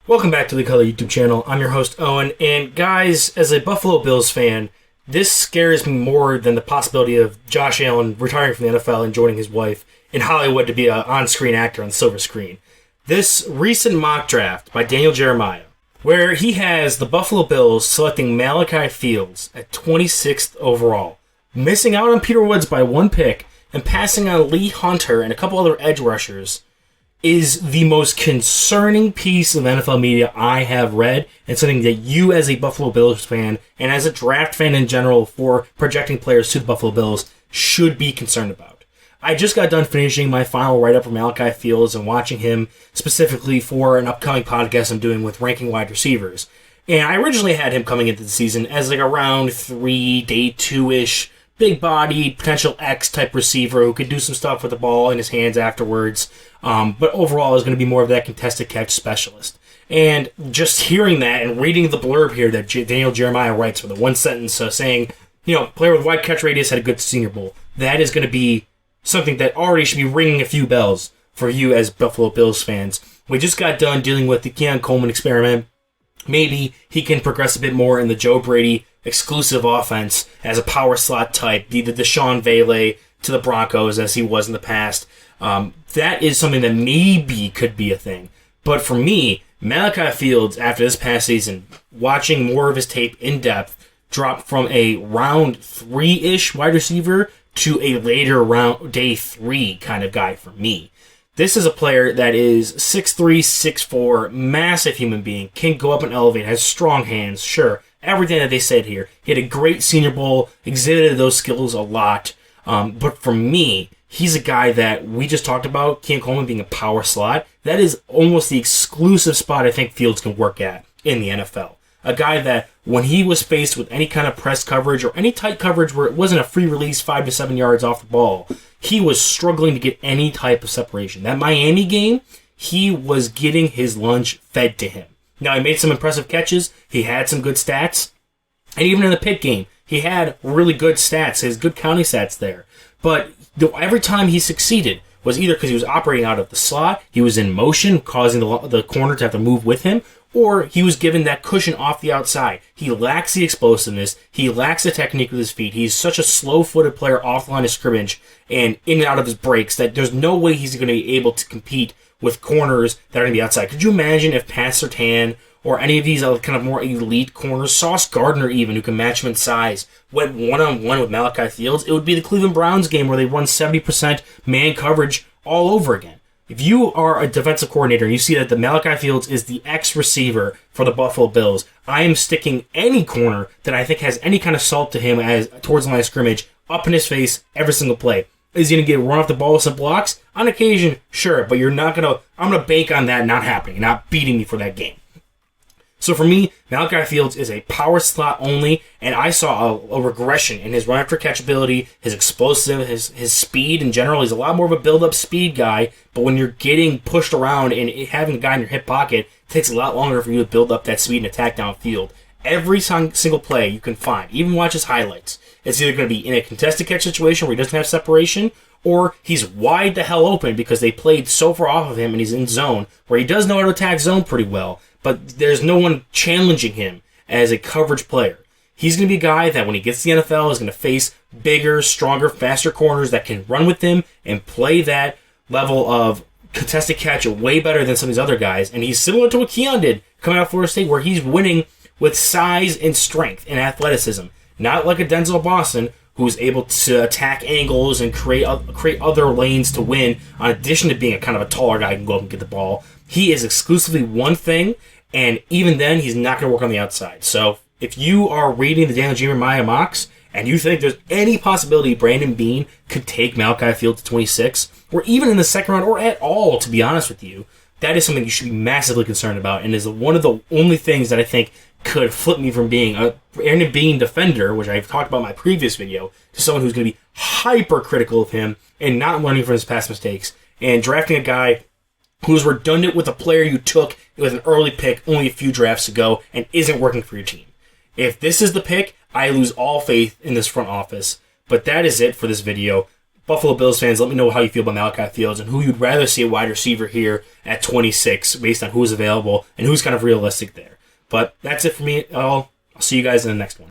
Welcome back to the Color YouTube channel. I'm your host, Owen. And guys, as a Buffalo Bills fan, this scares me more than the possibility of Josh Allen retiring from the NFL and joining his wife in Hollywood to be an on-screen actor on the silver screen. This recent mock draft by Daniel Jeremiah, where he has the Buffalo Bills selecting Malachi Fields at 26th overall, missing out on Peter Woods by one pick and passing on Lee Hunter and a couple other edge rushers, is the most concerning piece of NFL media I have read, and something that you as a Buffalo Bills fan and as a draft fan in general for projecting players to the Buffalo Bills should be concerned about. I just got done finishing my final write-up for Malachi Fields and watching him specifically for an upcoming podcast I'm doing with ranking wide receivers. And I originally had him coming into the season as like a round 3, day 2-ish, big-bodied, potential X-type receiver who could do some stuff with the ball in his hands afterwards. But overall is going to be more of that contested catch specialist. And just hearing that and reading the blurb here that Daniel Jeremiah writes with a one sentence saying, player with wide catch radius had a good Senior Bowl, that is going to be something that already should be ringing a few bells for you as Buffalo Bills fans. We just got done dealing with the Keon Coleman experiment. Maybe he can progress a bit more in the Joe Brady exclusive offense as a power slot type, the Deshaun Vele to the Broncos as he was in the past. That is something that maybe could be a thing. But for me, Malachi Fields, after this past season, watching more of his tape in depth, dropped from a round 3-ish wide receiver to a later round, day 3 kind of guy for me. This is a player that is 6'3", 6'4", massive human being, can go up and elevate, has strong hands, sure, everything that they said here. He had a great Senior Bowl, exhibited those skills a lot. But for me, he's a guy that we just talked about, Keon Coleman being a power slot. That is almost the exclusive spot I think Fields can work at in the NFL. A guy that when he was faced with any kind of press coverage or any tight coverage where it wasn't a free release 5 to 7 yards off the ball, he was struggling to get any type of separation. That Miami game, he was getting his lunch fed to him. Now, he made some impressive catches. He had some good stats. And even in the Pitt game, he had really good stats, his good counting stats there. But every time he succeeded was either because he was operating out of the slot, he was in motion, causing the corner to have to move with him, or he was given that cushion off the outside. He lacks the explosiveness. He lacks the technique with his feet. He's such a slow-footed player off the line of scrimmage and in and out of his breaks that there's no way he's going to be able to compete with corners that are going to be outside. Could you imagine if Pat Surtain or any of these other kind of more elite corners, Sauce Gardner even, who can match him in size, went one-on-one with Malachi Fields? It would be the Cleveland Browns game where they run 70% man coverage all over again. If you are a defensive coordinator and you see that the Malachi Fields is the X-receiver for the Buffalo Bills, I am sticking any corner that I think has any kind of salt to him as towards the line of scrimmage up in his face every single play. Is he going to get run off the ball with some blocks? On occasion, sure, but I'm going to bank on that not happening, not beating me for that game. So for me, Malachi Fields is a power slot only, and I saw a regression in his run after catch ability, his explosive, his speed in general. He's a lot more of a build-up speed guy, but when you're getting pushed around and having a guy in your hip pocket, it takes a lot longer for you to build up that speed and attack downfield. Every single play you can find, even watch his highlights, it's either going to be in a contested catch situation where he doesn't have separation, or he's wide the hell open because they played so far off of him and he's in zone, where he does know how to attack zone pretty well, but there's no one challenging him as a coverage player. He's going to be a guy that when he gets to the NFL is going to face bigger, stronger, faster corners that can run with him and play that level of contested catch way better than some of these other guys. And he's similar to what Keon did coming out of Florida State, where he's winning with size and strength and athleticism. Not like a Denzel Boston, who's able to attack angles and create other lanes to win, in addition to being a kind of a taller guy who can go up and get the ball. He is exclusively one thing, and even then, he's not going to work on the outside. So if you are reading the Daniel Jeremiah mocks, and you think there's any possibility Brandon Beane could take Malachi Fields to 26, or even in the second round, or at all, to be honest with you, that is something you should be massively concerned about, and is one of the only things that I think could flip me from being a Brandon Beane defender, which I've talked about in my previous video, to someone who's going to be hyper-critical of him and not learning from his past mistakes, and drafting a guy who's redundant with a player you took with an early pick only a few drafts ago and isn't working for your team. If this is the pick, I lose all faith in this front office. But that is it for this video. Buffalo Bills fans, let me know how you feel about Malachi Fields and who you'd rather see a wide receiver here at 26 based on who's available and who's kind of realistic there. But that's it for me. I'll see you guys in the next one.